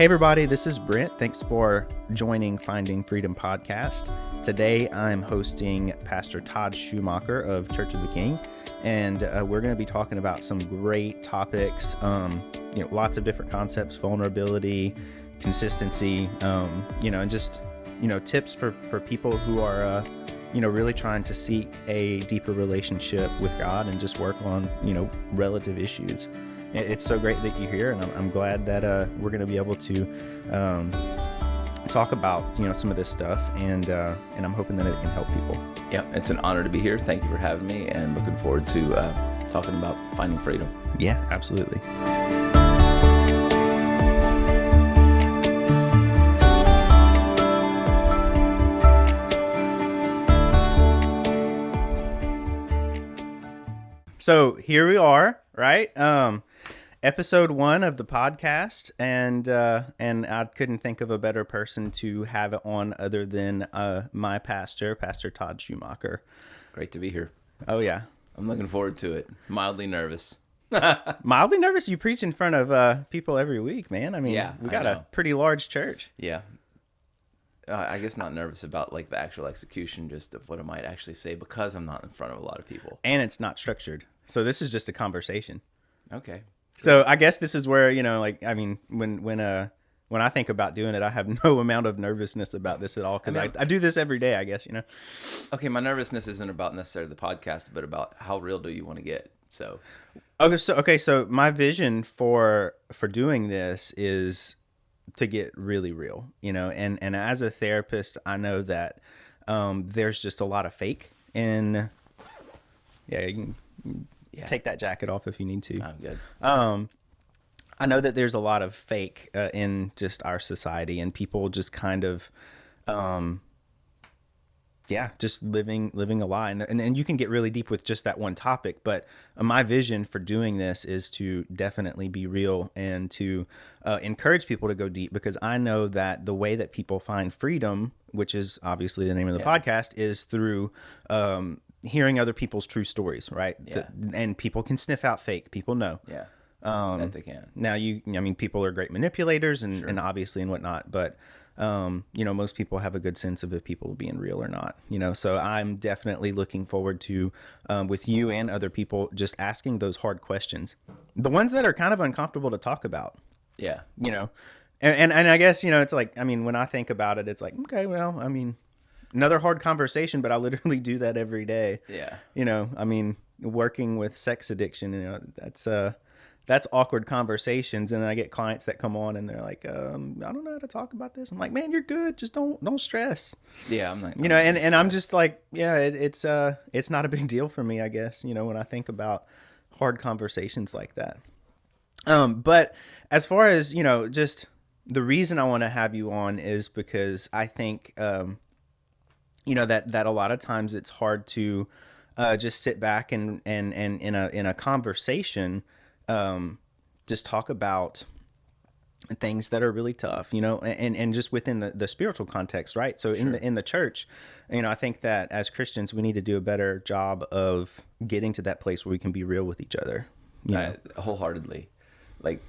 Hey everybody, this is Brent. Thanks for joining Finding Freedom podcast. Today I'm hosting Pastor Todd Schumacher of Church of the King, and we're going to be talking about some great topics, lots of different concepts, vulnerability, consistency, and just, tips for people who are, really trying to seek a deeper relationship with God and just work on, relative issues. It's so great that you're here, and I'm glad that we're going to be able to talk about some of this stuff, and I'm hoping that it can help people. Yeah, it's an honor to be here. Thank you for having me, and looking forward to talking about finding freedom. Yeah, absolutely. So here we are, right? Episode 1 of the podcast, and I couldn't think of a better person to have it on other than my pastor, Pastor Todd Schumacher. Great to be here. Oh yeah, I'm looking forward to it. Mildly nervous. Mildly nervous? You preach in front of people every week, man. I mean, yeah, we got a pretty large church. Yeah. I guess not nervous about like the actual execution, just of what I might actually say, because I'm not in front of a lot of people. And it's not structured. So this is just a conversation. Okay. So I guess this is where, when I think about doing it, I have no amount of nervousness about this at all, because I do this every day, I guess, Okay, my nervousness isn't about necessarily the podcast, but about how real do you want to get. So so my vision for doing this is to get really real, and as a therapist, I know that there's just a lot of fake, and you can take that jacket off if you need to. I'm good. I know that there's a lot of fake in just our society, and people just kind of, just living a lie. And you can get really deep with just that one topic. But my vision for doing this is to definitely be real and to encourage people to go deep, because I know that the way that people find freedom, which is obviously the name of the podcast, is through hearing other people's true stories, right? Yeah. And people can sniff out fake. People know. Yeah. That they can. Now, people are great manipulators and obviously and whatnot, but most people have a good sense of if people are being real or not. So I'm definitely looking forward to, with you and other people, just asking those hard questions, the ones that are kind of uncomfortable to talk about. Yeah. And I guess it's like, when I think about it, it's like, okay, well, another hard conversation, but I literally do that every day. Yeah. Working with sex addiction, that's awkward conversations. And then I get clients that come on and they're like, I don't know how to talk about this. I'm like, man, you're good. Just don't stress. Yeah. I'm like, and I'm just like, it's not a big deal for me, I guess, when I think about hard conversations like that. But as far as, just the reason I want to have you on is because I think, that a lot of times it's hard to just sit back and in a conversation, just talk about things that are really tough, and just within the spiritual context, right? So Sure. in the church, I think that as Christians, we need to do a better job of getting to that place where we can be real with each other. Wholeheartedly, like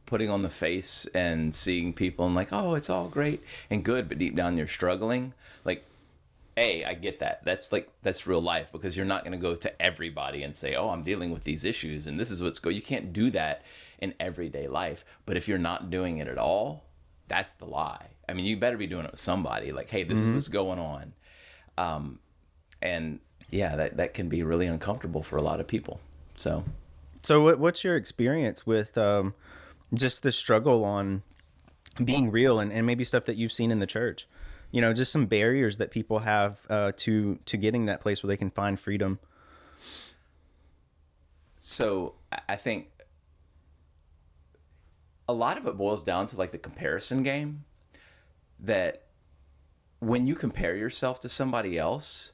putting on the face and seeing people and like, oh, it's all great and good, but deep down you're struggling. Like, I get that. That's real life, because you're not going to go to everybody and say, oh, I'm dealing with these issues and this is what's going. You can't do that in everyday life. But if you're not doing it at all, that's the lie. You better be doing it with somebody. Like, hey, this is what's going on. That can be really uncomfortable for a lot of people. So what's your experience with just the struggle on being real and maybe stuff that you've seen in the church? Just some barriers that people have to getting that place where they can find freedom. So I think a lot of it boils down to like the comparison game, that when you compare yourself to somebody else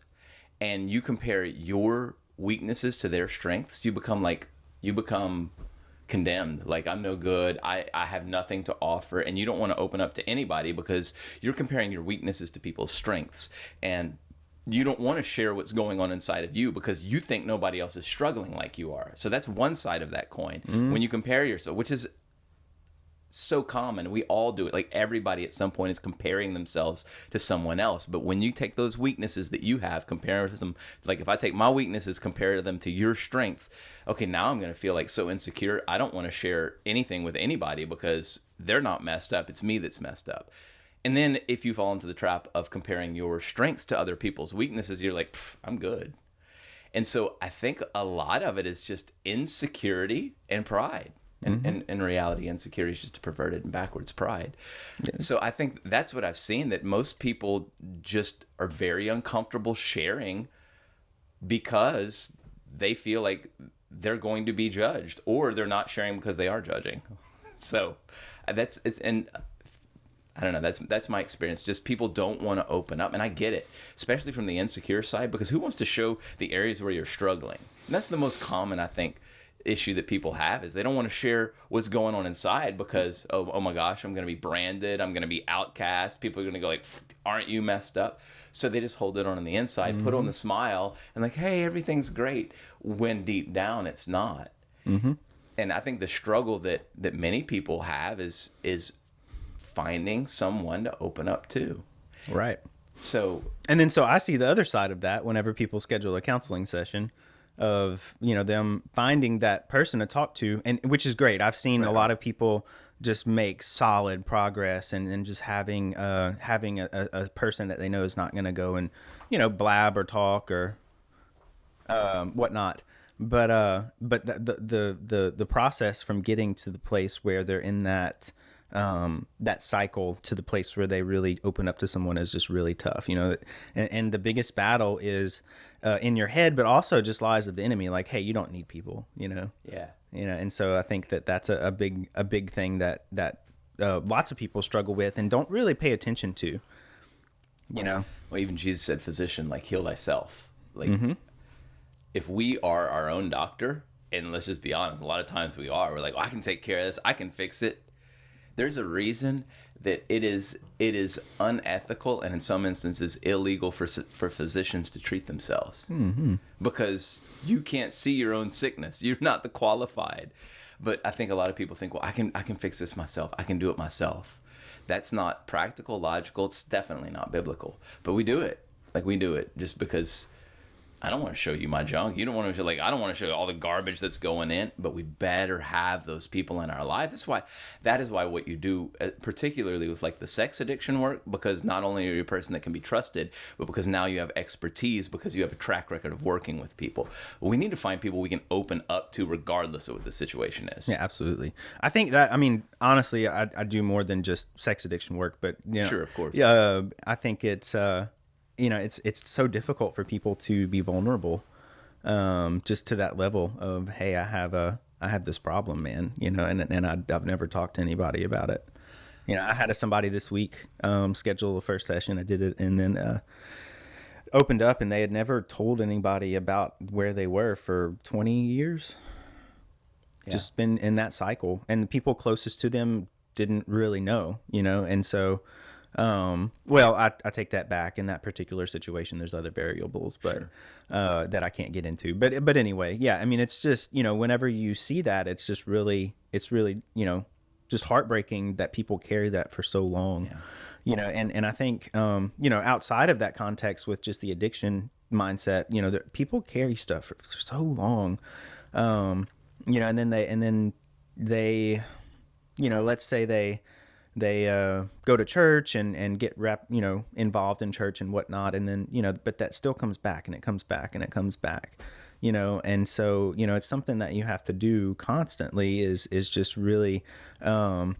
and you compare your weaknesses to their strengths, you become condemned. Like, I'm no good. I have nothing to offer. And you don't want to open up to anybody because you're comparing your weaknesses to people's strengths. And you don't want to share what's going on inside of you because you think nobody else is struggling like you are. So that's one side of that coin. When you compare yourself, which is so common. We all do it. Like everybody at some point is comparing themselves to someone else. But when you take those weaknesses that you have, compare them, like if I take my weaknesses, compare them to your strengths, okay, now I'm going to feel like so insecure. I don't want to share anything with anybody because they're not messed up. It's me that's messed up. And then if you fall into the trap of comparing your strengths to other people's weaknesses, you're like, I'm good. And so I think a lot of it is just insecurity and pride. And in reality, insecurity is just a perverted and backwards pride. Yeah. So I think that's what I've seen, that most people just are very uncomfortable sharing because they feel like they're going to be judged, or they're not sharing because they are judging. So and I don't know, that's my experience. Just people don't want to open up, and I get it, especially from the insecure side, because who wants to show the areas where you're struggling? And that's the most common, I think, issue that people have, is they don't want to share what's going on inside because oh my gosh, I'm going to be branded, I'm going to be outcast, people are going to go like, aren't you messed up? So they just hold it on the inside, put on the smile, and like, hey, everything's great, when deep down it's not. And I think the struggle that many people have is finding someone to open up to. Right. So I see the other side of that whenever people schedule a counseling session, of, them finding that person to talk to, and which is great. I've seen a lot of people just make solid progress, and just having a person that they know is not going to go and, blab or talk or whatnot. But the process from getting to the place where they're in that cycle to the place where they really open up to someone is just really tough, and the biggest battle is in your head, but also just lies of the enemy. Like, hey, you don't need people, Yeah. And so I think that's a big thing that lots of people struggle with and don't really pay attention to, Well, even Jesus said, physician, like, heal thyself. Like, if we are our own doctor, and let's just be honest, a lot of times we're like, I can take care of this, I can fix it. There's a reason that it is unethical and in some instances illegal for physicians to treat themselves, because you can't see your own sickness. You're not the qualified. But I think a lot of people think, well, I can fix this myself. I can do it myself. That's not practical, logical. It's definitely not biblical. But we do it. Like, we do it just because I don't want to show you my junk. You don't want to show, like, I don't want to show you all the garbage that's going in, but we better have those people in our lives. That is why what you do, particularly with like the sex addiction work, because not only are you a person that can be trusted, but because now you have expertise, because you have a track record of working with people. We need to find people we can open up to regardless of what the situation is. Yeah, absolutely. I think that, honestly, I do more than just sex addiction work, but sure, of course. Yeah, I think it's it's so difficult for people to be vulnerable, just to that level of, hey, I have this problem, man, and I've never talked to anybody about it. I had somebody this week schedule the first session. I did it, and then opened up, and they had never told anybody about where they were for 20 years. Yeah. Just been in that cycle, and the people closest to them didn't really know, and so. I take that back. In that particular situation, there's other variables, but sure. That I can't get into. But anyway, yeah. It's just, whenever you see that, it's really just heartbreaking that people carry that for so long. Yeah. And I think outside of that context, with just the addiction mindset, that people carry stuff for so long, and then they let's say they go to church and get involved in church and whatnot. And then, but that still comes back, and it comes back, and it comes back, and so, it's something that you have to do constantly is just really, have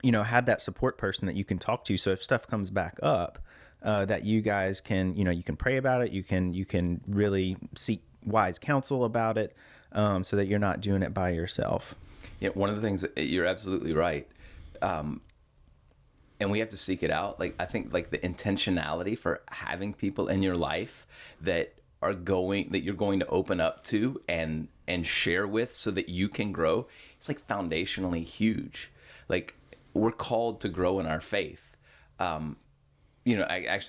that support person that you can talk to. So if stuff comes back up, that you guys can, you can pray about it. You can really seek wise counsel about it, so that you're not doing it by yourself. Yeah. One of the things, you're absolutely right. And we have to seek it out. Like, I think like the intentionality for having people in your life that you're going to open up to and share with, so that you can grow. It's like foundationally huge. Like, we're called to grow in our faith.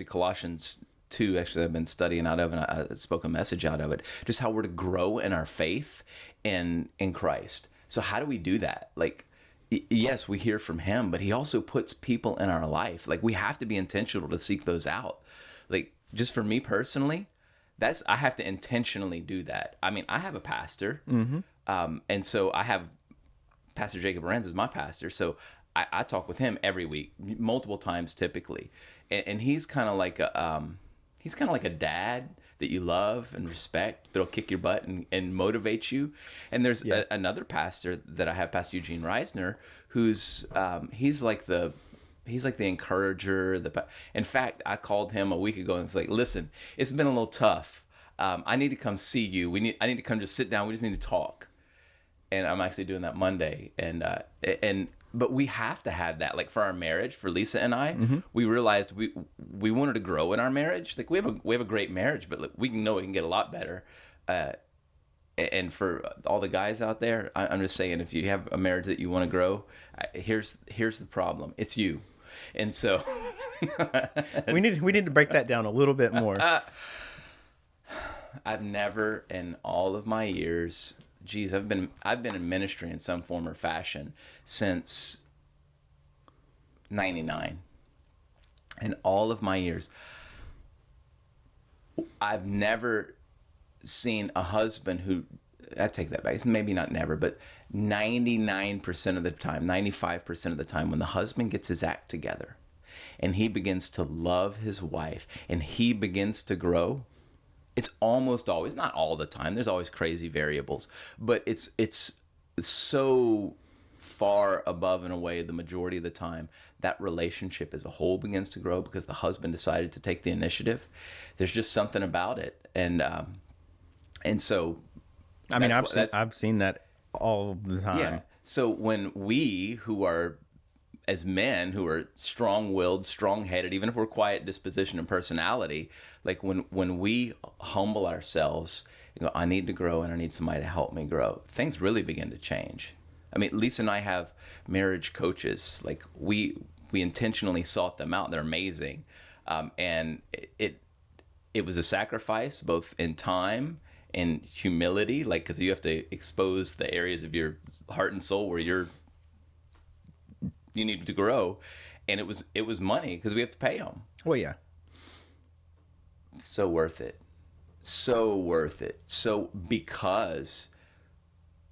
Colossians 2, I've been studying out of, and I spoke a message out of it, just how we're to grow in our faith in Christ. So how do we do that? Like, yes, we hear from him, but he also puts people in our life. Like, we have to be intentional to seek those out. Like, just for me personally, I have to intentionally do that. I mean, I have a pastor, and so I have Pastor Jacob Lorenz is my pastor, so I talk with him every week, multiple times typically, and he's kind of like a dad that you love and respect, that'll kick your butt and motivate you. And there's another pastor that I have, Pastor Eugene Reisner, who's he's like the encourager. In fact, I called him a week ago and was like, listen, it's been a little tough. I need to come see you. I need to come just sit down. We just need to talk. And I'm actually doing that Monday. But we have to have that. Like, for our marriage, for Lisa and I, we realized we wanted to grow in our marriage. Like, we have a great marriage, but like, we know it can get a lot better. And for all the guys out there, I'm just saying, if you have a marriage that you want to grow, here's the problem. It's you. And so we need to break that down a little bit more. I've never, in all of my years, I've been in ministry in some form or fashion since 99. In all of my years, I've never seen a husband who, I take that back, it's maybe not never, but 99% of the time, 95% of the time, when the husband gets his act together and he begins to love his wife and he begins to grow, it's almost always, not all the time, there's always crazy variables, but it's so far above and away the majority of the time that relationship as a whole begins to grow because the husband decided to take the initiative. There's just something about it. And so, I mean, I've seen that all the time. Yeah. So when we, who are, as men who are strong-willed, strong-headed, even if we're quiet disposition and personality, like when we humble ourselves, you know, I need to grow and I need somebody to help me grow, things really begin to change. I mean, Lisa and I have marriage coaches. Like, we intentionally sought them out. They're amazing. And it was a sacrifice, both in time and humility, like, because you have to expose the areas of your heart and soul where you need to grow, and it was money because we have to pay them. Well, yeah. So worth it. So worth it. So, because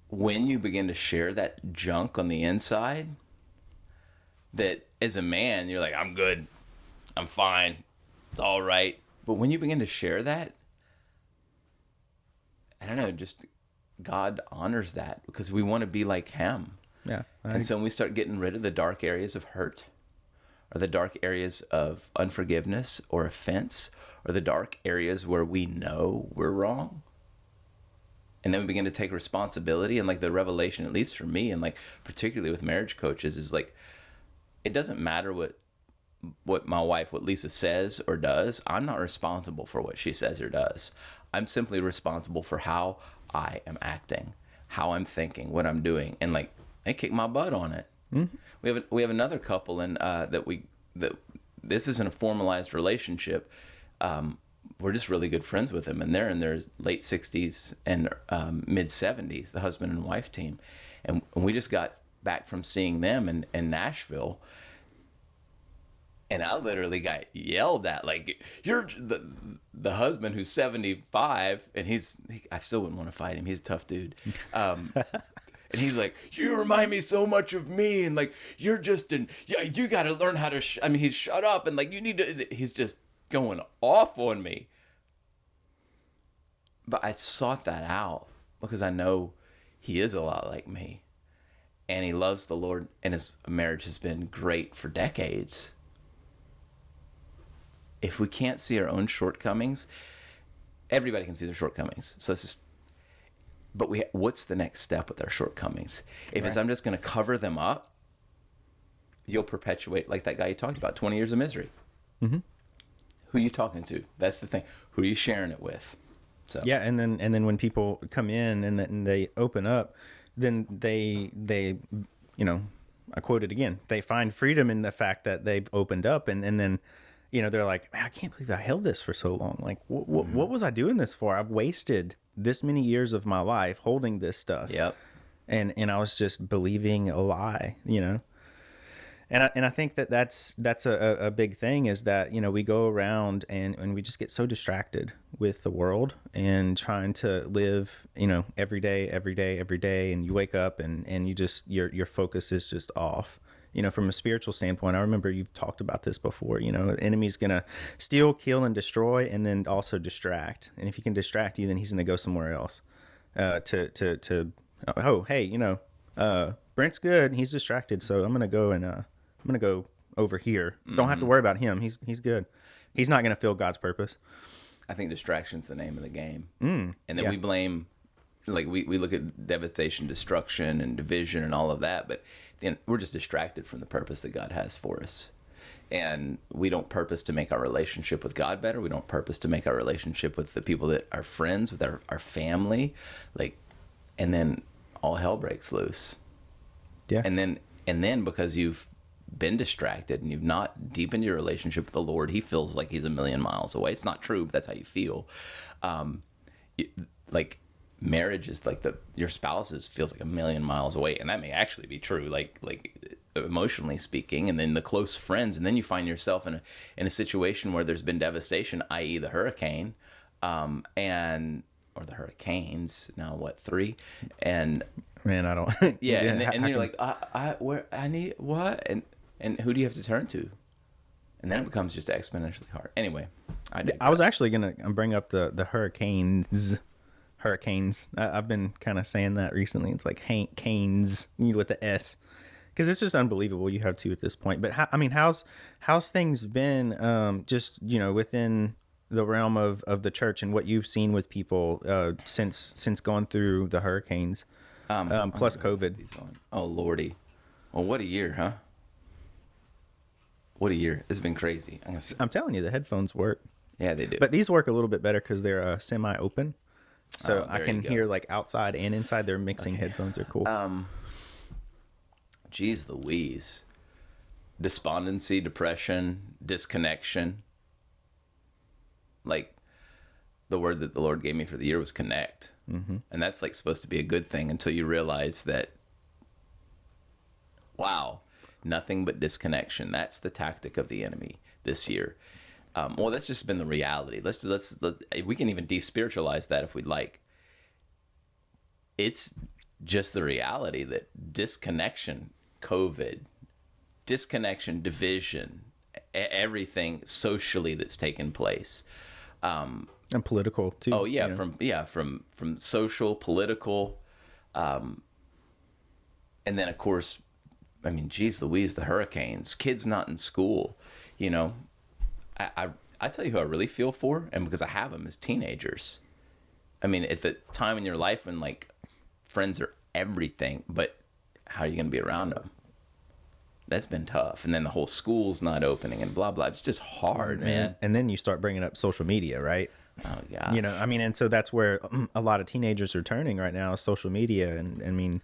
when you begin to share that junk on the inside, that as a man, you're like, I'm good, I'm fine, it's all right. But when you begin to share that, I don't know, just God honors that because we want to be like him. Yeah. And so when we start getting rid of the dark areas of hurt, or the dark areas of unforgiveness or offense, or the dark areas where we know we're wrong, and then we begin to take responsibility, and like the revelation, at least for me, and like particularly with marriage coaches, is like, it doesn't matter what my wife, what Lisa says or does. I'm not responsible for what she says or does. I'm simply responsible for how I am acting, how I'm thinking, what I'm doing, and like, they kick my butt on it. Mm-hmm. We have another couple, and that this isn't a formalized relationship. We're just really good friends with them, and they're in their late 60s and mid 70s, the husband and wife team, and we just got back from seeing them in Nashville. And I literally got yelled at, like, you're the husband who's 75, and I still wouldn't want to fight him. He's a tough dude. And he's like, you remind me so much of me, and like, you're just you got to learn how to, he's shut up, and like, you need to, he's just going off on me. But I sought that out because I know he is a lot like me, and he loves the Lord, and his marriage has been great for decades. If we can't see our own shortcomings, everybody can see their shortcomings. So let's just, but what's the next step with our shortcomings? If it's, I'm just going to cover them up, you'll perpetuate, like that guy you talked about, 20 years of misery. Mm-hmm. Who are you talking to? That's the thing. Who are you sharing it with? So yeah, and then when people come in and they open up, then they you know, I quote it again, they find freedom in the fact that they've opened up, and then, you know, they're like, man, I can't believe I held this for so long. Like, what was I doing this for? I've wasted this many years of my life holding this stuff. Yep. and I was just believing a lie, you know. And I think that's a big thing, is that, you know, we go around and we just get so distracted with the world and trying to live, you know, every day, and you wake up and you just, your focus is just off. You know, from a spiritual standpoint, I remember you've talked about this before, you know, the enemy's going to steal, kill, and destroy, and then also distract. And if he can distract you, then he's going to go somewhere else oh, hey, you know, Brent's good. He's distracted. So I'm going to go I'm going to go over here. Don't have to worry about him. He's good. He's not going to fill God's purpose. I think distraction's the name of the game. And then we blame, like we look at devastation, destruction, and division and all of that, but then we're just distracted from the purpose that God has for us. And we don't purpose to make our relationship with God better. We don't purpose to make our relationship with the people that are friends, with our family, like, and then all hell breaks loose. Yeah. And then because you've been distracted and you've not deepened your relationship with the Lord, he feels like he's a million miles away. It's not true, but that's how you feel. Like marriage is like your spouse feels like a million miles away, and that may actually be true, like emotionally speaking. And then the close friends, and then you find yourself in a situation where there's been devastation, i.e. the hurricane, or the hurricanes. Now what, 3? And man, I don't. Yeah, and you're like, I need what, and who do you have to turn to? And then it becomes just exponentially hard. Anyway, I was actually gonna bring up the hurricanes. I've been kind of saying that recently. It's like canes with the S, because it's just unbelievable. You have 2 at this point. But how's things been? Just, you know, within the realm of the church and what you've seen with people since going through the hurricanes, plus COVID. Oh Lordy, well, what a year, huh? What a year. It's been crazy. I'm telling you, the headphones work. Yeah, they do. But these work a little bit better because they're semi-open. So I can hear like outside and inside. They're mixing headphones are cool. Geez Louise. Despondency, depression, disconnection. Like, the word that the Lord gave me for the year was connect. Mm-hmm. And that's like supposed to be a good thing until you realize that, wow, nothing but disconnection. That's the tactic of the enemy this year. Well, that's just been the reality. Let's we can even despiritualize that if we'd like. It's just the reality that disconnection, COVID, disconnection, division, everything socially that's taken place, and political too. Oh yeah, from social, political, and then of course, I mean, geez Louise, the hurricanes, kids not in school, you know. I tell you who I really feel for, and because I have them, is teenagers. I mean, at the time in your life when like friends are everything, but how are you going to be around them? That's been tough. And then the whole school's not opening and blah, blah. It's just hard, man. And then you start bringing up social media, right? Oh, God. You know, I mean, and so that's where a lot of teenagers are turning right now, social media. And I mean,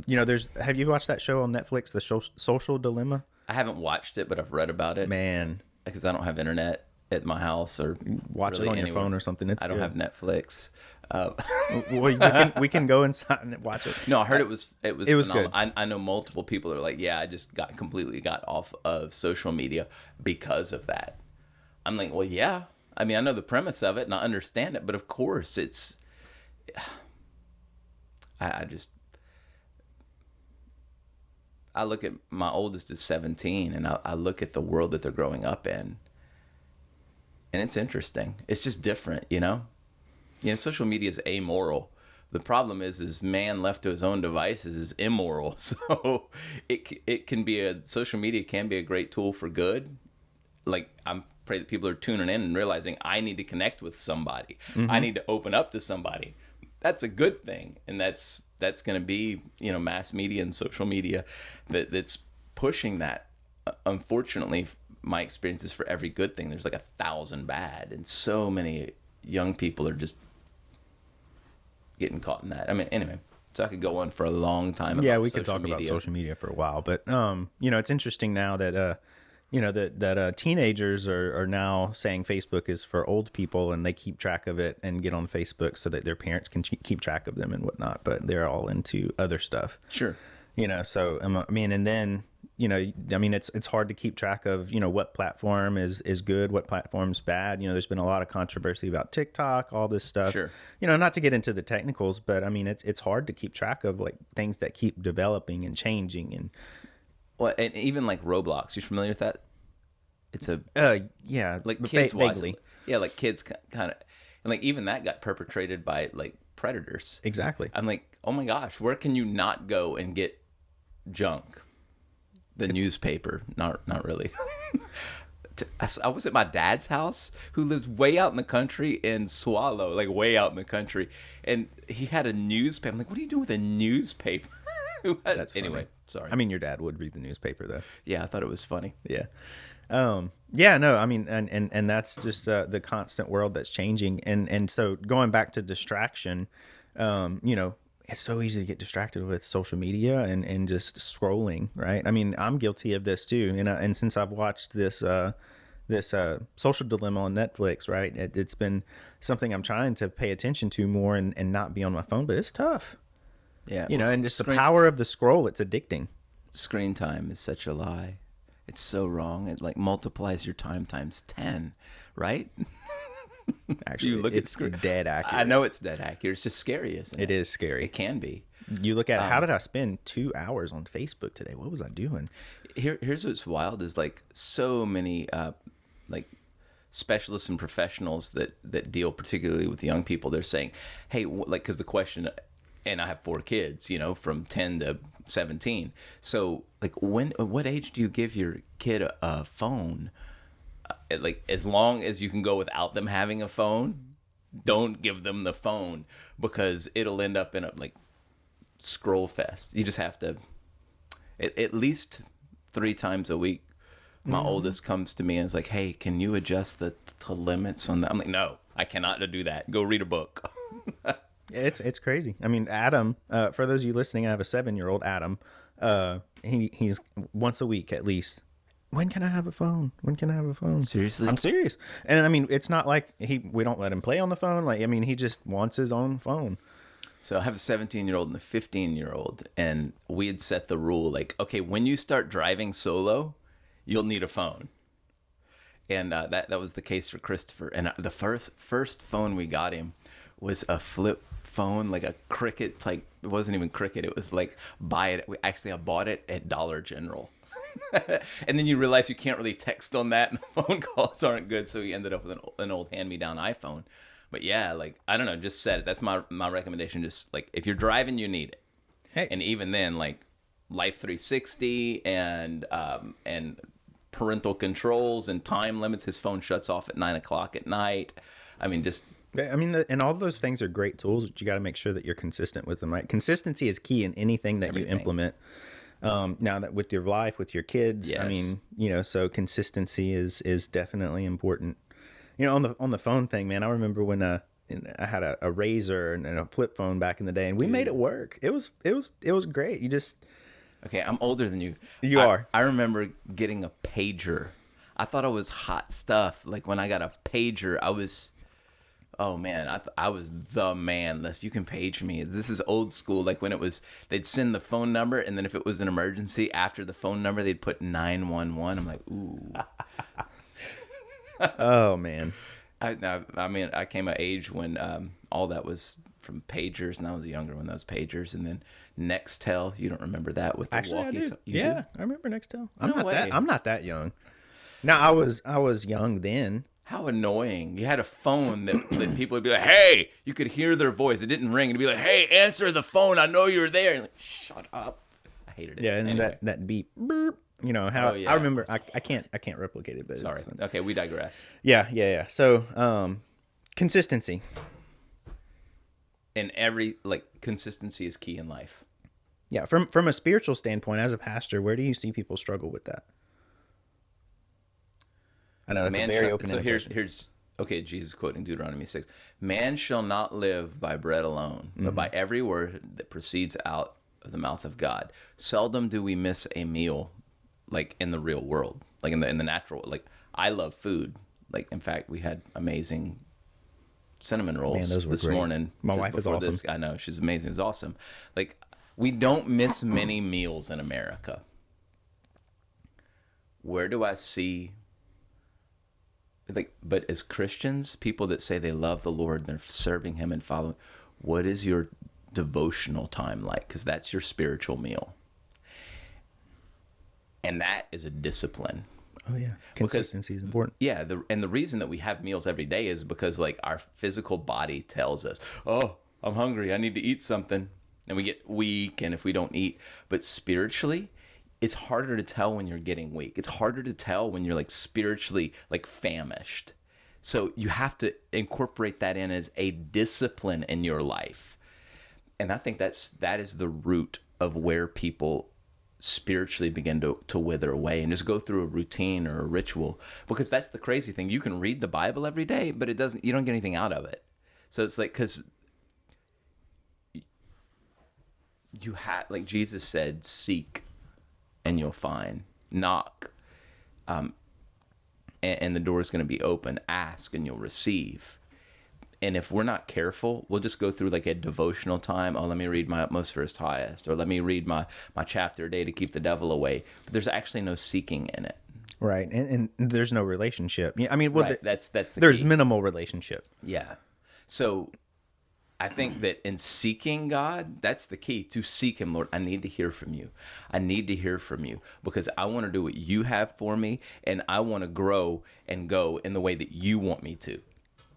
you know, have you watched that show on Netflix, The Social Dilemma? I haven't watched it, but I've read about it. Man. Because I don't have internet at my house or watch it on your phone or something. I don't have Netflix. Well, we can go inside and watch it. No, I heard it was good. I know multiple people are like, yeah, I just completely got off of social media because of that. I'm like, well, yeah. I mean, I know the premise of it and I understand it, but of course it's, I look at my oldest is 17 and I look at the world that they're growing up in, and it's interesting. It's just different, you know? You know, social media is amoral. The problem is man left to his own devices is immoral. So social media can be a great tool for good. Like, I'm pray that people are tuning in and realizing I need to connect with somebody. Mm-hmm. I need to open up to somebody. That's a good thing. And that's going to be, you know, mass media and social media that's pushing that. Unfortunately, my experience is for every good thing, there's like 1,000 bad. And so many young people are just getting caught in that. I mean, anyway, so I could go on for a long time. Yeah, we could talk about social media for a while, but you know, it's interesting now that that teenagers are now saying Facebook is for old people, and they keep track of it and get on Facebook so that their parents can keep track of them and whatnot. But they're all into other stuff. Sure. So I mean, and then it's hard to keep track of what platform is good, what platform's bad. There's been a lot of controversy about TikTok, all this stuff. Sure. Not to get into the technicals, but I mean it's hard to keep track of like things that keep developing and changing. And Well, and even like Roblox, you familiar with that? It's a yeah, like kids watch vaguely. it. Yeah, like kids kind of, and like even that got perpetrated by like predators. Exactly. I'm like, oh my gosh, where can you not go and get junk? The newspaper, not really. I was at my dad's house, who lives way out in the country in Swallow, like way out in the country, and he had a newspaper. I'm like, what are you doing with a newspaper? That's funny. Anyway, sorry. I mean, your dad would read the newspaper though. Yeah, I thought it was funny. Yeah. Yeah, no, I mean, and that's just the constant world that's changing. And so going back to distraction, it's so easy to get distracted with social media and just scrolling, right? I mean, I'm guilty of this too. And since I've watched this Social Dilemma on Netflix, right? It's been something I'm trying to pay attention to more and not be on my phone, but it's tough. Yeah. And just the power of the scroll, it's addicting. Screen time is such a lie. It's so wrong. It like multiplies your time times 10, right? Actually, You look it's dead accurate. I know it's dead accurate. It's just scary, isn't it? It is scary. It can be. You look at how did I spend 2 hours on Facebook today? What was I doing? Here's what's wild is like so many like specialists and professionals that deal particularly with young people. They're saying, hey, like, because the question, and I have 4 kids, from 10 to 17. So like what age do you give your kid a phone? Like as long as you can go without them having a phone, don't give them the phone, because it'll end up in a like scroll fest. You just have to at least 3 times a week. My oldest comes to me and is like, hey, can you adjust the limits on that? I'm like, no, I cannot do that. Go read a book. It's crazy. I mean, Adam, for those of you listening, I have a 7-year-old Adam. He's once a week at least. When can I have a phone? When can I have a phone? Seriously? I'm serious. And I mean, it's not like we don't let him play on the phone. Like, I mean, he just wants his own phone. So I have a 17-year-old and a 15-year-old, and we had set the rule like, okay, when you start driving solo, you'll need a phone. And that was the case for Christopher. And the first phone we got him was a flip phone, like a Cricket type. It wasn't even Cricket. It was like I bought it at Dollar General. And then you realize you can't really text on that, and the phone calls aren't good, so he ended up with an old hand-me-down iPhone. But yeah, like, I don't know, just set it. That's my recommendation. Just like, if you're driving, you need it. Hey. And even then, like, Life 360 and parental controls and time limits. His phone shuts off at 9:00 at night. I mean, just. I mean, and all those things are great tools, but you got to make sure that you're consistent with them, right? Consistency is key in anything that you implement. Now that with your life, with your kids, Yes. I mean, so consistency is definitely important. On the phone thing, man, I remember when I had a Razor and a flip phone back in the day, and we made it work. It was great. You just Okay, I'm older than you. You are. I remember getting a pager. I thought it was hot stuff. Like when I got a pager, I was. Oh man, I was the man. You can page me. This is old school. Like when it was, they'd send the phone number, and then if it was an emergency, after the phone number, they'd put 911. I'm like, ooh. Oh man. I mean, I came of age when all that was from pagers, and I was younger when those pagers, and then Nextel. You don't remember that with the Actually, I do. Yeah, I remember Nextel. way. I'm not that young. Now I was young then. How annoying. You had a phone that people would be like, hey, you could hear their voice. It didn't ring. It'd be like, hey, answer the phone. I know you're there. And like, shut up. I hated it. Yeah, and anyway. that beep, burp, how Oh, yeah. I remember. I can't replicate it, but Sorry. it's fun. Okay, we digress. Yeah. So, consistency. And consistency is key in life. Yeah, from a spiritual standpoint, as a pastor, where do you see people struggle with that? I know that's a very open. So here's okay. Jesus quoting Deuteronomy 6: "Man shall not live by bread alone, but by every word that proceeds out of the mouth of God." Seldom do we miss a meal, like in the real world. like in the natural. Like I love food. Like in fact, we had amazing cinnamon rolls Man, those were this great. morning. My just wife is before awesome. I know, she's amazing. It's awesome. Like we don't miss many meals in America. Where do I see, like, but as Christians, people that say they love the Lord and they're serving him and following, what is your devotional time like? Because that's your spiritual meal. And that is a discipline. Oh yeah, consistency is important. Yeah, the reason that we have meals every day is because like our physical body tells us, oh, I'm hungry, I need to eat something. And we get weak, and if we don't eat. But spiritually, it's harder to tell when you're getting weak. It's harder to tell when you're like spiritually like famished. So you have to incorporate that in as a discipline in your life. And I think that is the root of where people spiritually begin to wither away and just go through a routine or a ritual. Because that's the crazy thing. You can read the Bible every day, but you don't get anything out of it. So it's like, because you have, like Jesus said, seek and you'll find, knock, and the door is going to be open, ask and you'll receive. And if we're not careful, we'll just go through like a devotional time. Oh, let me read my utmost first highest, or let me read my chapter a day to keep the devil away. But there's actually no seeking in it. Right, and there's no relationship. Yeah, I mean, well, Right. That's the there's key. minimal relationship. Yeah. So I think that in seeking God, that's the key, to seek him. Lord, I need to hear from you. I need to hear from you because I want to do what you have for me, and I want to grow and go in the way that you want me to.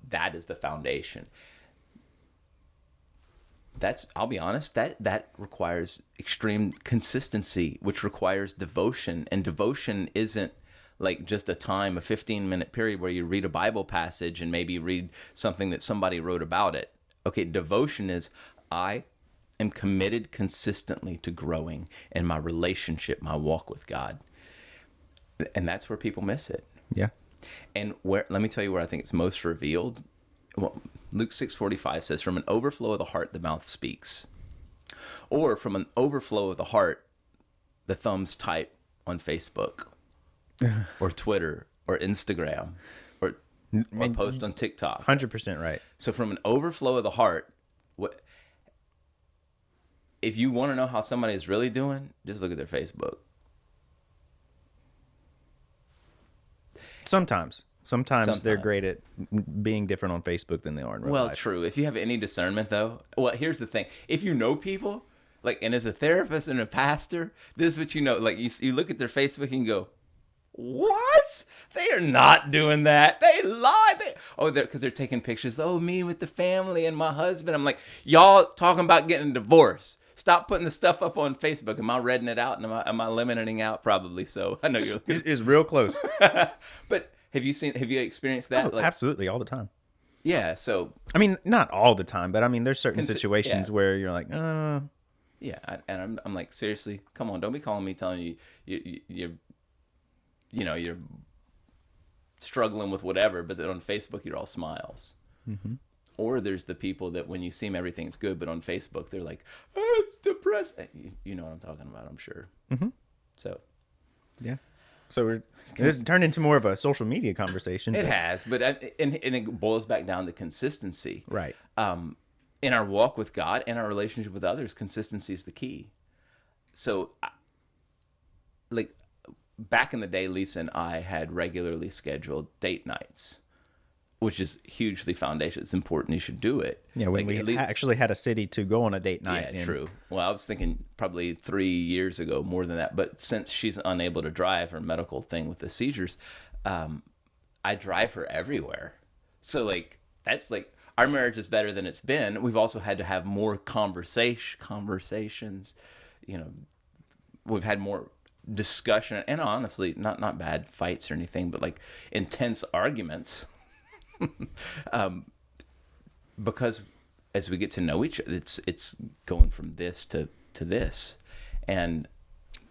That is the foundation. I'll be honest, that requires extreme consistency, which requires devotion. And devotion isn't like just a 15-minute period where you read a Bible passage and maybe read something that somebody wrote about it. Okay, devotion is I am committed consistently to growing in my relationship, my walk with God. And that's where people miss it. Yeah. And let me tell you where I think it's most revealed. Well, Luke 6:45 says, from an overflow of the heart, the mouth speaks. Or from an overflow of the heart, the thumbs type on Facebook or Twitter or Instagram or post on TikTok. 100% right. So from an overflow of the heart, if you want to know how somebody is really doing, just look at their Facebook. Sometimes they're great at being different on Facebook than they are in real life. Well, true. If you have any discernment, though, well, here's the thing. If you know people, like, and as a therapist and a pastor, this is what you know. Like, you look at their Facebook and you go, what? They are not doing that. They lie. Because they're taking pictures. Oh, me with the family and my husband. I'm like, y'all talking about getting a divorce. Stop putting the stuff up on Facebook. Am I reading it out? And am I limiting out? Probably so. I know you're looking. It is real close. But have you experienced that? Oh, absolutely, all the time. Yeah, so. I mean, not all the time, but I mean, there's certain situations where you're like, Yeah, and I'm like, seriously, come on, don't be calling me telling you're struggling with whatever, but then on Facebook you're all smiles. Mm-hmm. Or there's the people that when you see them, everything's good, but on Facebook they're like, oh, it's depressing. You know what I'm talking about, I'm sure. Mm-hmm. So. Yeah. So this turned into more of a social media conversation. It has, but and it boils back down to consistency. Right. In our walk with God and our relationship with others, consistency is the key. So, like, back in the day, Lisa and I had regularly scheduled date nights, which is hugely foundational. It's important. You should do it. Yeah, when we actually had a city to go on a date night. Yeah, true. Well, I was thinking probably 3 years ago, more than that. But since she's unable to drive, her medical thing with the seizures, I drive her everywhere. So, like, that's like, our marriage is better than it's been. We've also had to have more conversations. You know, we've had more discussion, and honestly, not bad fights or anything, but like intense arguments. Because as we get to know each other, it's going from this to this, and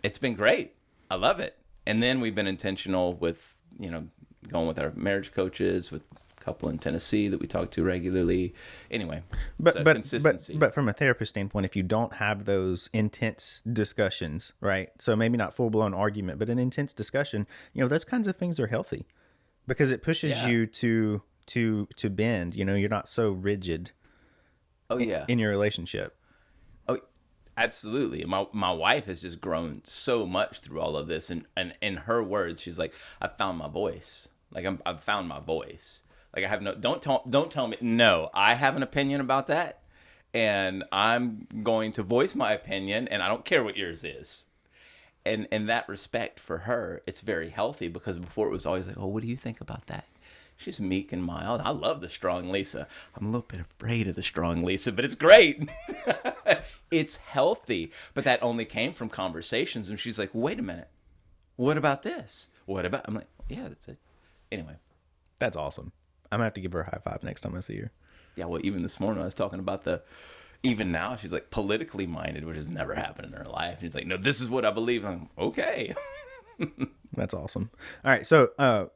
it's been great. I love it. And then we've been intentional with, going with our marriage coaches, with couple in Tennessee that we talk to regularly. Anyway, but so but consistency. but from a therapist standpoint, if you don't have those intense discussions, right? So maybe not full blown argument, but an intense discussion. Those kinds of things are healthy because it pushes Yeah. you to bend. You're not so rigid Oh yeah. in your relationship. Oh, absolutely. My wife has just grown so much through all of this, and in her words, she's like, "I found my voice. Like I've found my voice. Like I have no. Don't tell me no. I have an opinion about that, and I'm going to voice my opinion, and I don't care what yours is." And in that respect, for her, it's very healthy because before it was always like, "Oh, what do you think about that?" She's meek and mild. I love the strong Lisa. I'm a little bit afraid of the strong Lisa, but it's great. It's healthy. But that only came from conversations. And she's like, wait a minute. What about this? What about? I'm like, yeah, that's it. Anyway. That's awesome. I'm going to have to give her a high five next time I see her. Yeah, well, even this morning I was talking about even now she's like politically minded, which has never happened in her life. She's like, no, this is what I believe. I'm okay. That's awesome. All right. So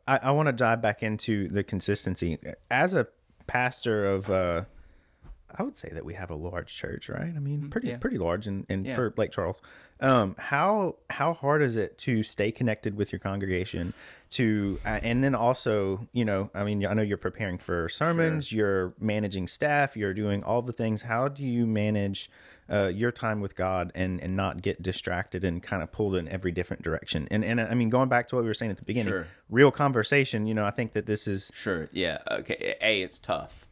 I want to dive back into the consistency. As a pastor of, I would say that we have a large church, right? I mean, pretty large in Yeah. for Lake Charles. How hard is it to stay connected with your congregation and then also, I mean, I know you're preparing for sermons, you're managing staff, you're doing all the things. How do you manage your time with God and not get distracted and kind of pulled in every different direction? And I mean, going back to what we were saying at the beginning, real conversation, I think that this is... Sure. Yeah. Okay. A, it's tough.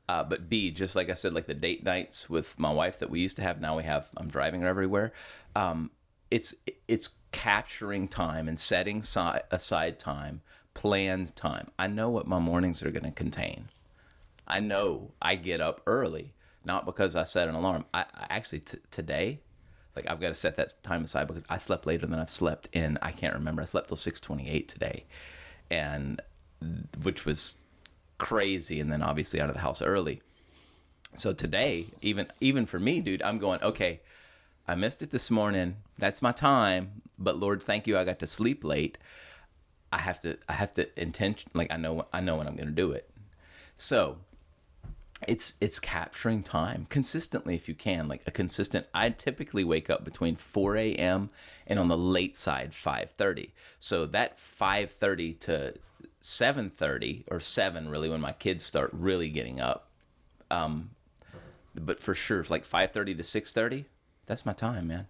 But B, just like I said, like the date nights with my wife that we used to have, now I'm driving her everywhere. It's capturing time and setting aside time, planned time. I know what my mornings are going to contain. I know I get up early, not because I set an alarm. I actually, today, like I've got to set that time aside because I slept later than I've slept in, I can't remember. I slept till 6:28 today, and which was crazy. And then obviously out of the house early. So today, even for me, dude, I'm going, okay, I missed it this morning. That's my time. But Lord, thank you. I got to sleep late. I have to intention, like I know when I'm going to do it. So it's capturing time consistently if you can, like a consistent. I typically wake up between 4 a.m. and on the late side 5:30. So that 5:30 to 7:30 or 7 really when my kids start really getting up. But for sure, like 5:30 to 6:30, that's my time, man.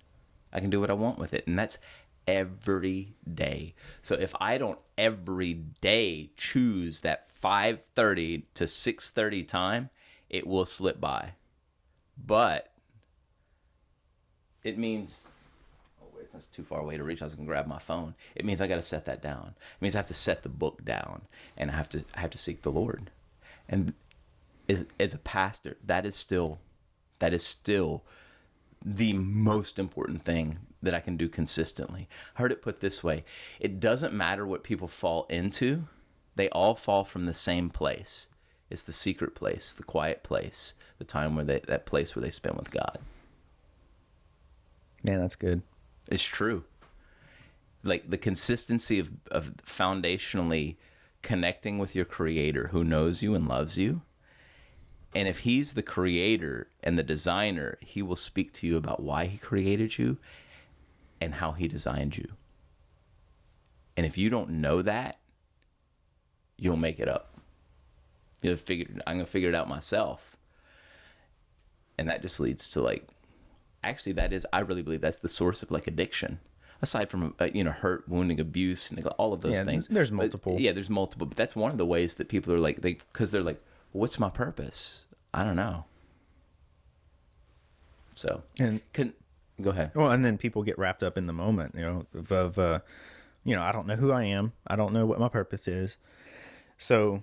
I can do what I want with it, and that's every day. So if I don't every day choose that 5:30 to 6:30 time, it will slip by. But it means, oh wait, that's too far away to reach. I was gonna grab my phone. It means I got to set that down. It means I have to set the book down, and I have to seek the Lord. And as a pastor, that is still the most important thing that I can do consistently. I heard it put this way: it doesn't matter what people fall into; they all fall from the same place. It's the secret place, the quiet place, the time that place where they spend with God. Yeah, that's good. It's true. Like the consistency of foundationally connecting with your Creator who knows you and loves you. And if He's the creator and the designer, He will speak to you about why He created you and how He designed you. And if you don't know that, you'll make it up. I'm going to figure it out myself. And that just leads to actually I really believe that's the source of addiction. Aside from, hurt, wounding, abuse, and all of those things. There's multiple. There's multiple. But that's one of the ways that people are because they're like, what's my purpose? I don't know. So, go ahead. Well, and then people get wrapped up in the moment, of I don't know who I am. I don't know what my purpose is. So,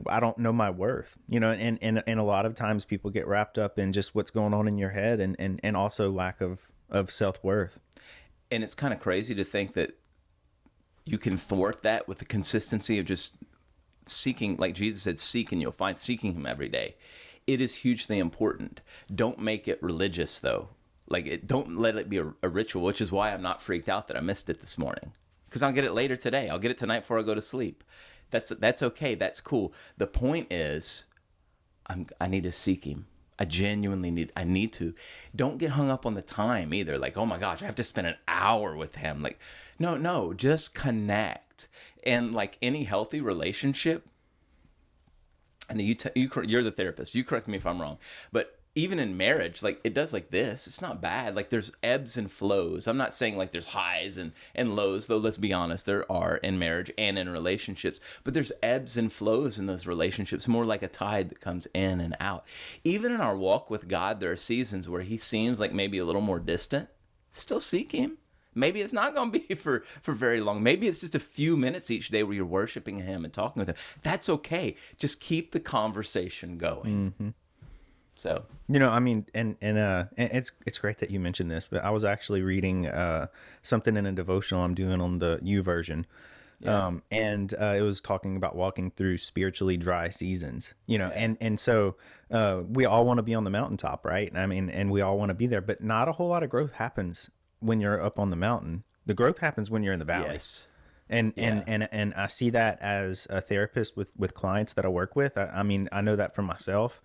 I don't know my worth, and a lot of times people get wrapped up in just what's going on in your head and also lack of self-worth. And it's kind of crazy to think that you can thwart that with the consistency of just seeking, like Jesus said, seek and you'll find, seeking Him every day. It is hugely important. Don't make it religious though. Don't let it be a ritual, which is why I'm not freaked out that I missed it this morning. Because I'll get it later today. I'll get it tonight before I go to sleep. That's okay. That's cool. The point is, I need to seek him. I need to. Don't get hung up on the time either. Like, oh my gosh, I have to spend an hour with him. Like, no, just connect. And like any healthy relationship, and you're the therapist. You correct me if I'm wrong, but even in marriage, like it does like this. It's not bad. Like there's ebbs and flows. I'm not saying like there's highs and lows, though let's be honest, there are in marriage and in relationships, but there's ebbs and flows in those relationships, more like a tide that comes in and out. Even in our walk with God, there are seasons where he seems like maybe a little more distant. Still seek him. Maybe it's not going to be for very long. Maybe it's just a few minutes each day where you're worshiping him and talking with him. That's okay. Just keep the conversation going. Mm-hmm. So, I mean, and it's great that you mentioned this, but I was actually reading something in a devotional I'm doing on the U version. Yeah. And it was talking about walking through spiritually dry seasons, and so we all want to be on the mountaintop, right? I mean, and we all want to be there, but not a whole lot of growth happens when you're up on the mountain. The growth happens when you're in the valley. Yes. And I see that as a therapist with clients that I work with. I mean, I know that for myself.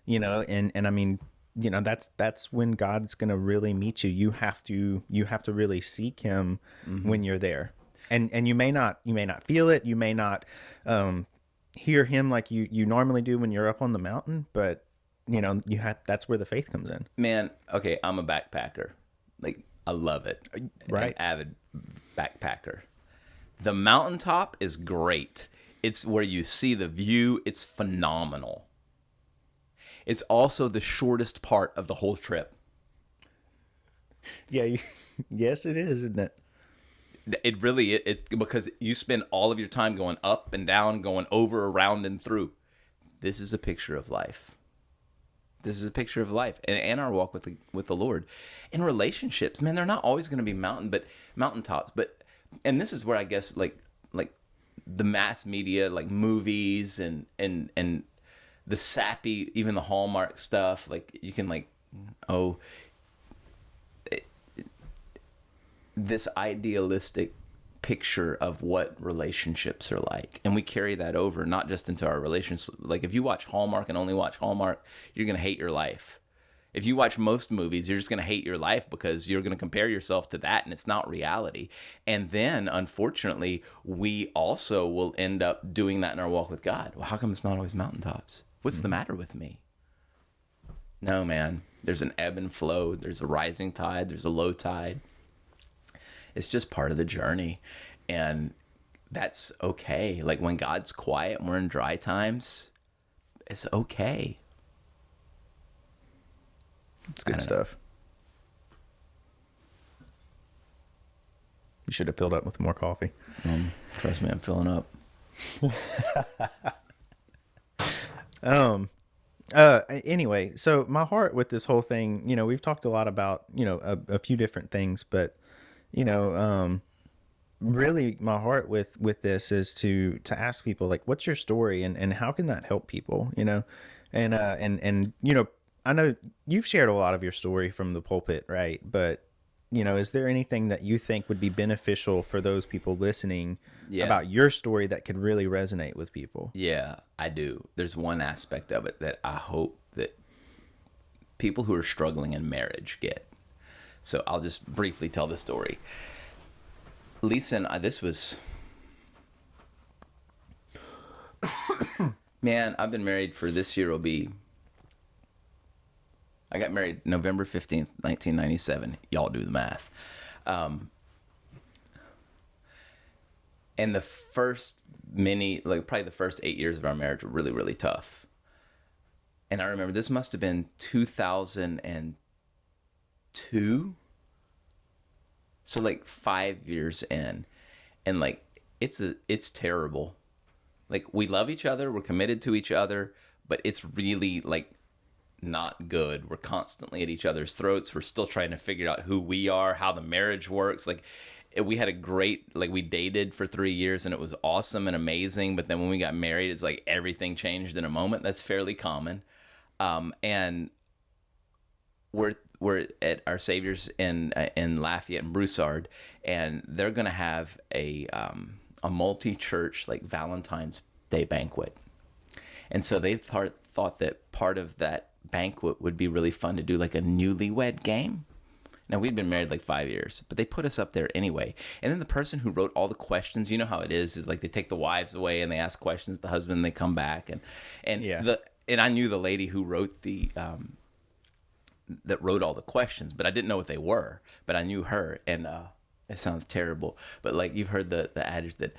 And I mean, that's when God's going to really meet you. You have to really seek him when you're there. And you may not feel it. You may not hear him like you normally do when you're up on the mountain, but that's where the faith comes in. Man, okay, I'm a backpacker. Like I love it. Right. An avid backpacker. The mountaintop is great. It's where you see the view. It's phenomenal. It's also the shortest part of the whole trip. Yeah, yes, it is, isn't it? It really is. It's because you spend all of your time going up and down, going over, around, and through. This is a picture of life. This is a picture of life and our walk with the Lord. In relationships, man, they're not always going to be mountaintops. And this is where I guess like the mass media, like movies and the sappy, even the Hallmark stuff, like you can this idealistic picture of what relationships are like. And we carry that over, not just into our relations. Like if you watch Hallmark and only watch Hallmark, you're going to hate your life. If you watch most movies, you're just going to hate your life because you're going to compare yourself to that and it's not reality. And then, unfortunately, we also will end up doing that in our walk with God. Well, how come it's not always mountaintops? What's the matter with me? No, man. There's an ebb and flow. There's a rising tide. There's a low tide. It's just part of the journey. And that's okay. Like when God's quiet and we're in dry times, it's okay. It's good stuff. You should have filled up with more coffee. Trust me, I'm filling up. Anyway, so my heart with this whole thing, we've talked a lot about, a few different things, but, really my heart with this is to ask people like, what's your story and how can that help people, and I know you've shared a lot of your story from the pulpit, right? But, is there anything that you think would be beneficial for those people listening about your story that could really resonate with people? Yeah, I do. There's one aspect of it that I hope that people who are struggling in marriage get. So I'll just briefly tell the story. Lisa and I, this was... Man, I've been married for this year will be... I got married November 15th, 1997. Y'all do the math. And the first probably the first 8 years of our marriage were really, really tough. And I remember this must have been 2002. So like 5 years in. And like, it's terrible. Like we love each other. We're committed to each other, but it's really like, not good. We're constantly at each other's throats. We're still trying to figure out who we are, how the marriage works. Like we had a great, we dated for 3 years and it was awesome and amazing. But then when we got married, it's like everything changed in a moment. That's fairly common. And we're at our Savior's in Lafayette and Broussard, and they're going to have a a multi-church like Valentine's Day banquet. And so they thought that part of that banquet would be really fun to do like a newlywed game. Now, we'd been married like 5 years, but they put us up there anyway. And then the person who wrote all the questions, you know how it is like they take the wives away and they ask questions to the husband and they come back. And I knew the lady who wrote that wrote all the questions, but I didn't know what they were. But I knew her, and it sounds terrible, but like you've heard the adage that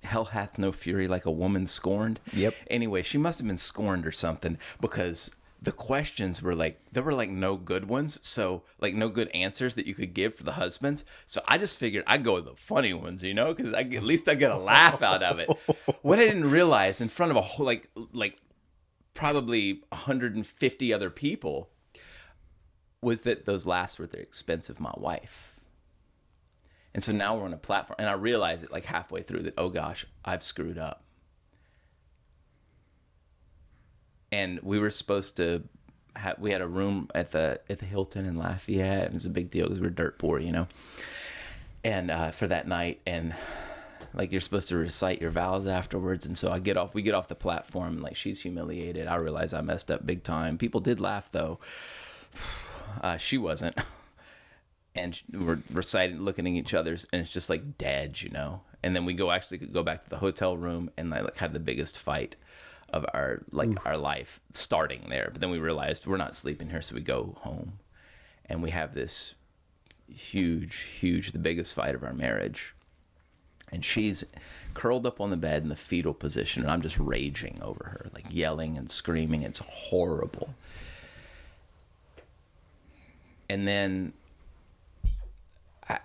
hell hath no fury like a woman scorned. Yep. Anyway, she must have been scorned or something, because the questions were like, there were like no good ones. So like no good answers that you could give for the husbands. So I just figured I'd go with the funny ones, you know, because at least I get a laugh out of it. What I didn't realize in front of a whole, like probably 150 other people, was that those laughs were at the expense of my wife. And so now we're on a platform, and I realized it like halfway through that, oh gosh, I've screwed up. And we were supposed to we had a room at the Hilton in Lafayette. It was a big deal because we were dirt poor, you know. And for that night, and like you're supposed to recite your vows afterwards. And so we get off the platform, and like she's humiliated. I realize I messed up big time. People did laugh though. She wasn't. And we're reciting, looking at each other's, and it's just like dead, you know. And then we go back to the hotel room, and I like had the biggest fight of our life starting there. But then we realized we're not sleeping here, so we go home, and we have this huge, the biggest fight of our marriage. And she's curled up on the bed in the fetal position, and I'm just raging over her, like yelling and screaming. It's horrible. And then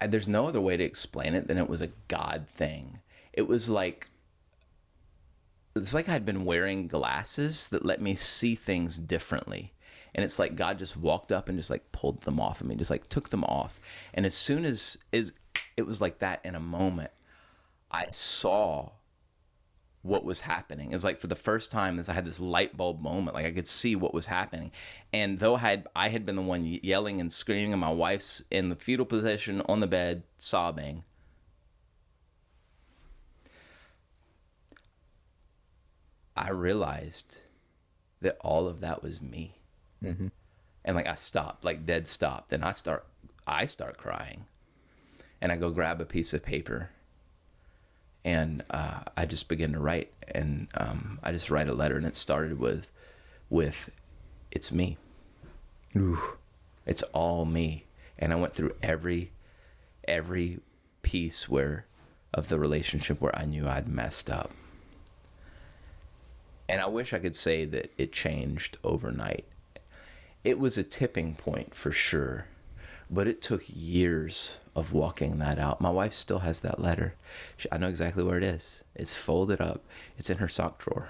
there's no other way to explain it than it was a God thing. It's like I'd been wearing glasses that let me see things differently. And it's like God just walked up and just like pulled them off of me, just like took them off. And as soon as it was like that in a moment, I saw what was happening. It was like for the first time I had this light bulb moment, like I could see what was happening. And though I had been the one yelling and screaming, and my wife's in the fetal position on the bed sobbing, I realized that all of that was me. Mm-hmm. And like I stopped, like dead stopped, and I start crying, and I go grab a piece of paper, and I just begin to write, and I just write a letter, and it started with it's me. Ooh. It's all me. And I went through every piece of the relationship where I knew I'd messed up. And I wish I could say that it changed overnight. It was a tipping point for sure, but it took years of walking that out. My wife still has that letter. I know exactly where it is. It's folded up. It's in her sock drawer.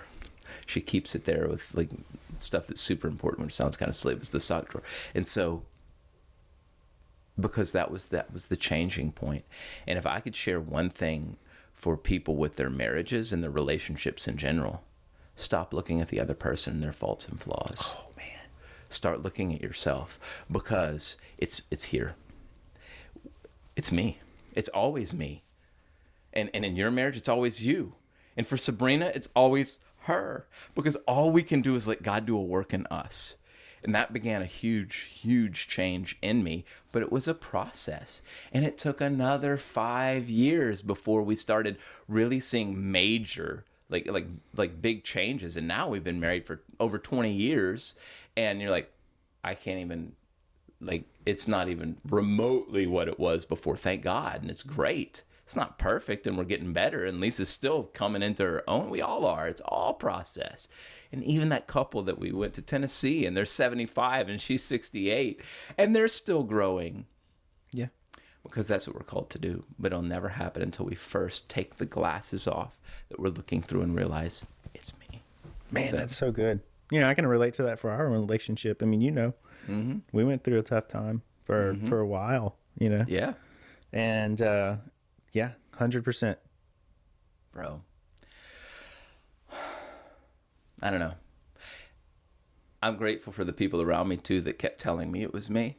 She keeps it there with like stuff that's super important, which sounds kind of silly, but it's the sock drawer. And so, because that was the changing point. And if I could share one thing for people with their marriages and their relationships in general, stop looking at the other person and their faults and flaws. Oh man. Start looking at yourself, because it's here. It's me. It's always me. And in your marriage, it's always you. And for Sabrina, it's always her, because all we can do is let God do a work in us. And that began a huge change in me, but it was a process. And it took another 5 years before we started really seeing major like big changes. And now we've been married for over 20 years, and you're like, I can't even, like, it's not even remotely what it was before, thank God. And it's great. It's not perfect, and we're getting better, and Lisa's still coming into her own. We all are. It's all process. And even that couple that we went to Tennessee, and they're 75 and she's 68, and they're still growing. Yeah. Because that's what we're called to do. But it'll never happen until we first take the glasses off that we're looking through and realize it's me. Man, that's so good. You know, I can relate to that for our relationship. I mean, you know, mm-hmm. We went through a tough time for a while, you know? Yeah. And, yeah, 100%. Bro. I don't know. I'm grateful for the people around me, too, that kept telling me it was me.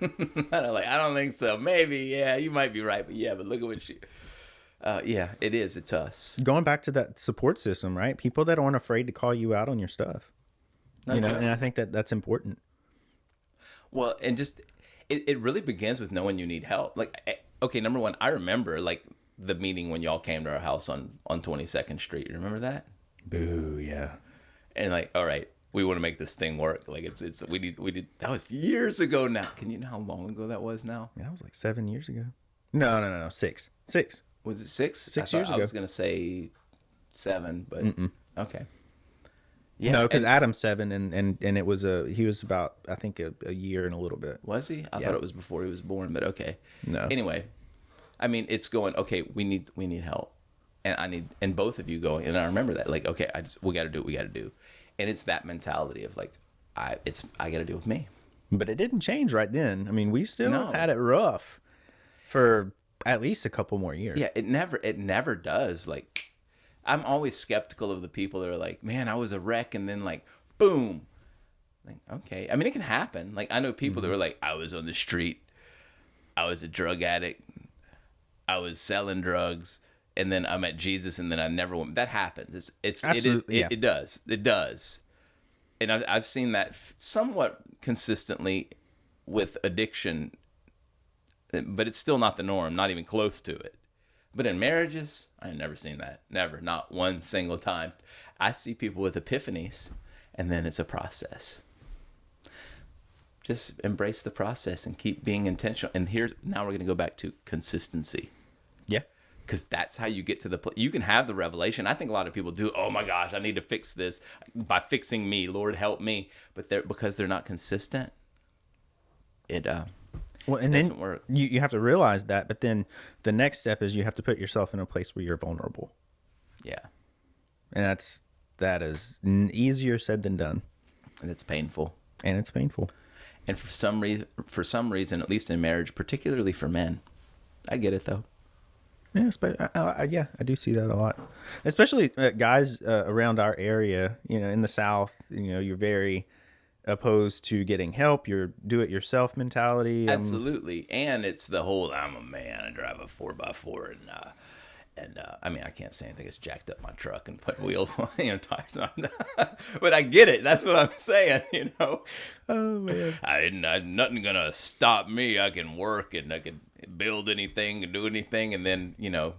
I don't think so. Maybe, yeah, you might be right. But look at what Yeah, it is. It's us. Going back to that support system, right? People that aren't afraid to call you out on your stuff. Not And I think that that's important. Well, and just it really begins with knowing you need help. Like, okay, number one, I remember like the meeting when y'all came to our house on 22nd Street. You remember that? Boo, yeah. And like, all right, we want to make this thing work. Like we did that was years ago now. Can you know how long ago that was now? Yeah, that was like 7 years ago. No. 6. 6. Was it 6? 6 years ago. I was gonna say 7, but okay. Yeah, No, because Adam's 7, and it was he was about, I think, a year and a little bit. Was he? I thought it was before he was born, but okay. No. Anyway, I mean, it's going, okay, we need help. And both of you going, and I remember that, like, okay, we got to do what we got to do. And it's that mentality of like, I got to deal with me. But it didn't change right then. I mean, we still had it rough for at least a couple more years. Yeah, it never does. Like, I'm always skeptical of the people that are like, man, I was a wreck, and then like, boom. Like, okay. I mean, it can happen. Like, I know people that were like, I was on the street, I was a drug addict, I was selling drugs, and then I met Jesus, and then I never went. That happens. It does. And I've seen that somewhat consistently with addiction, but it's still not the norm, not even close to it. But in marriages, I've never seen that. Never. Not one single time. I see people with epiphanies, and then it's a process. Just embrace the process and keep being intentional. And now we're going to go back to consistency. Yeah. Because that's how you get to the place. You can have the revelation. I think a lot of people do. Oh my gosh, I need to fix this by fixing me. Lord, help me. But because they're not consistent, it doesn't work. You have to realize that. But then the next step is you have to put yourself in a place where you're vulnerable. Yeah. And that is easier said than done. And it's painful. And for some reason, at least in marriage, particularly for men, I get it though. Yes, but I do see that a lot, especially guys around our area. You know, in the South, you're very opposed to getting help. Your do-it-yourself mentality. Absolutely, and it's the whole I'm a man. I drive a 4x4, and I mean I can't say anything. It's jacked up my truck and put wheels on, tires on. But I get it. That's what I'm saying. Oh man, nothing gonna stop me. I can work and I can build anything and do anything, and then you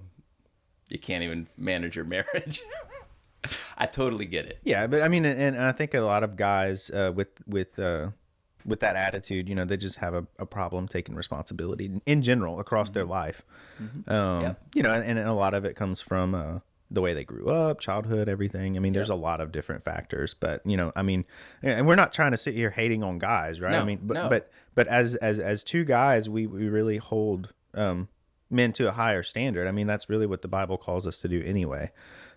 can't even manage your marriage. I totally get it. Yeah, but I mean, and I think a lot of guys with that attitude, they just have a problem taking responsibility in general across their life. Mm-hmm. And a lot of it comes from the way they grew up, childhood, everything. I mean, there's a lot of different factors, but I mean, and we're not trying to sit here hating on guys, right? No, I mean, but as two guys, we really hold men to a higher standard. I mean, that's really what the Bible calls us to do anyway.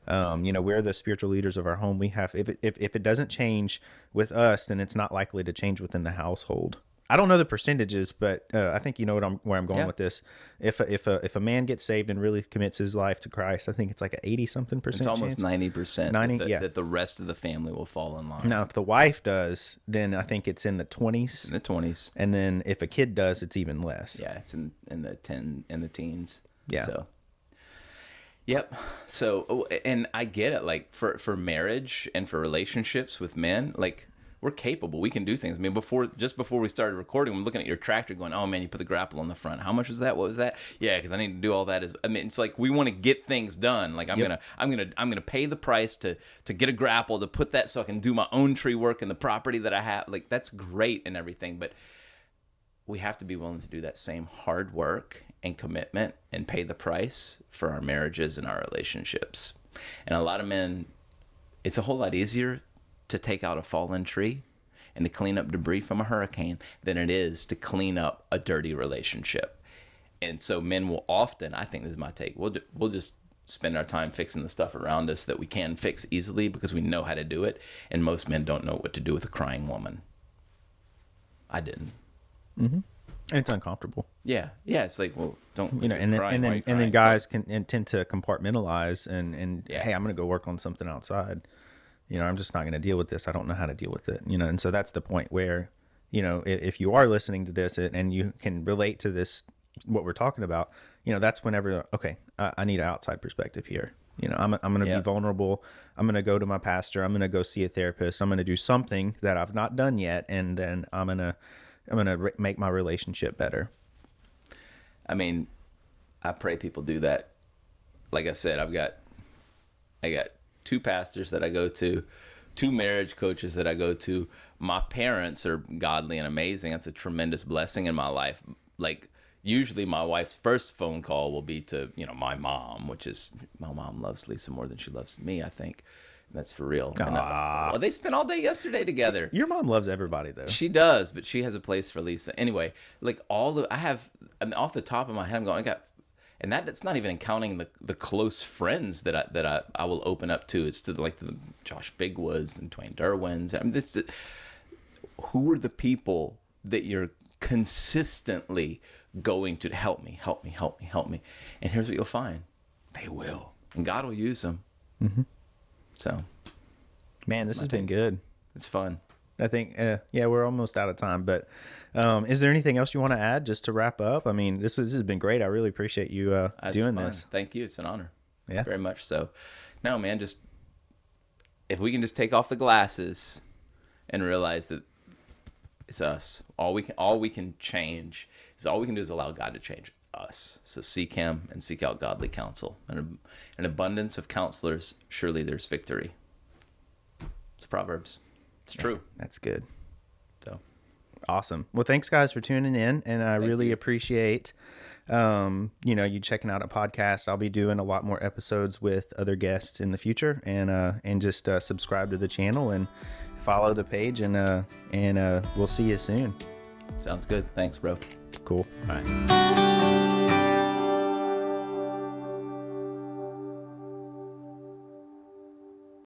We're the spiritual leaders of our home. We have, if it doesn't change with us, then it's not likely to change within the household. I don't know the percentages, but I think you know where I'm going with this. If a man gets saved and really commits his life to Christ, I think it's like an 80-something%. It's almost 90%. 90, that the rest of the family will fall in line. Now, if the wife does, then I think it's in the 20s. In the 20s. And then if a kid does, it's even less. Yeah, it's in the teens. Yeah. So. Yep. So, and I get it. Like for marriage and for relationships with men, like we're capable. We can do things. I mean, before we started recording, I'm looking at your tractor, going, "Oh man, you put the grapple on the front. How much was that? What was that? Yeah, because I need to do all that." It's like we want to get things done. Like I'm gonna pay the price to get a grapple to put that so I can do my own tree work and the property that I have. Like that's great and everything, but we have to be willing to do that same hard work and commitment and pay the price for our marriages and our relationships. And a lot of men, it's a whole lot easier to take out a fallen tree and to clean up debris from a hurricane than it is to clean up a dirty relationship. And so men will often, I think this is my take, we'll just spend our time fixing the stuff around us that we can fix easily because we know how to do it. And most men don't know what to do with a crying woman. I didn't. Mm-hmm. And it's uncomfortable. Yeah. It's like, well, don't and then guys can tend to compartmentalize and hey, I'm going to go work on something outside. I'm just not going to deal with this. I don't know how to deal with it. And so that's the point where, if you are listening to this and you can relate to this, what we're talking about, that's whenever, okay, I need an outside perspective here. I'm going to Yeah. be vulnerable. I'm going to go to my pastor. I'm going to go see a therapist. I'm going to do something that I've not done yet. And then I'm going to make my relationship better. I mean, I pray people do that. Like I said, I got 2 pastors that I go to, 2 marriage coaches that I go to. My parents are godly and amazing. That's a tremendous blessing in my life. Like, usually my wife's first phone call will be to, my mom, which is, my mom loves Lisa more than she loves me, I think. And that's for real. And well, they spent all day yesterday together. Your mom loves everybody, though. She does, but she has a place for Lisa. Anyway, like off the top of my head, I'm going, and that's not even counting the close friends that I will open up to. It's to the Josh Bigwoods and Dwayne Derwins. I mean, who are the people that you're consistently going to help me? And here's what you'll find. They will. And God will use them. Mm-hmm. So. Man, this has been good. It's fun. I think, we're almost out of time, but is there anything else you want to add just to wrap up? I mean, this has been great. I really appreciate you doing this. Thank you. It's an honor. Yeah. Very much so. No, man, just if we can just take off the glasses and realize that it's us. All we can change is all we can do is allow God to change us. So seek him and seek out godly counsel. And an abundance of counselors, surely there's victory. It's Proverbs. It's true. That's good. So awesome. Well, thanks guys for tuning in, and I really appreciate you checking out a podcast. I'll be doing a lot more episodes with other guests in the future, and just subscribe to the channel and follow the page, and we'll see you soon. Sounds good. Thanks, bro. Cool. All right.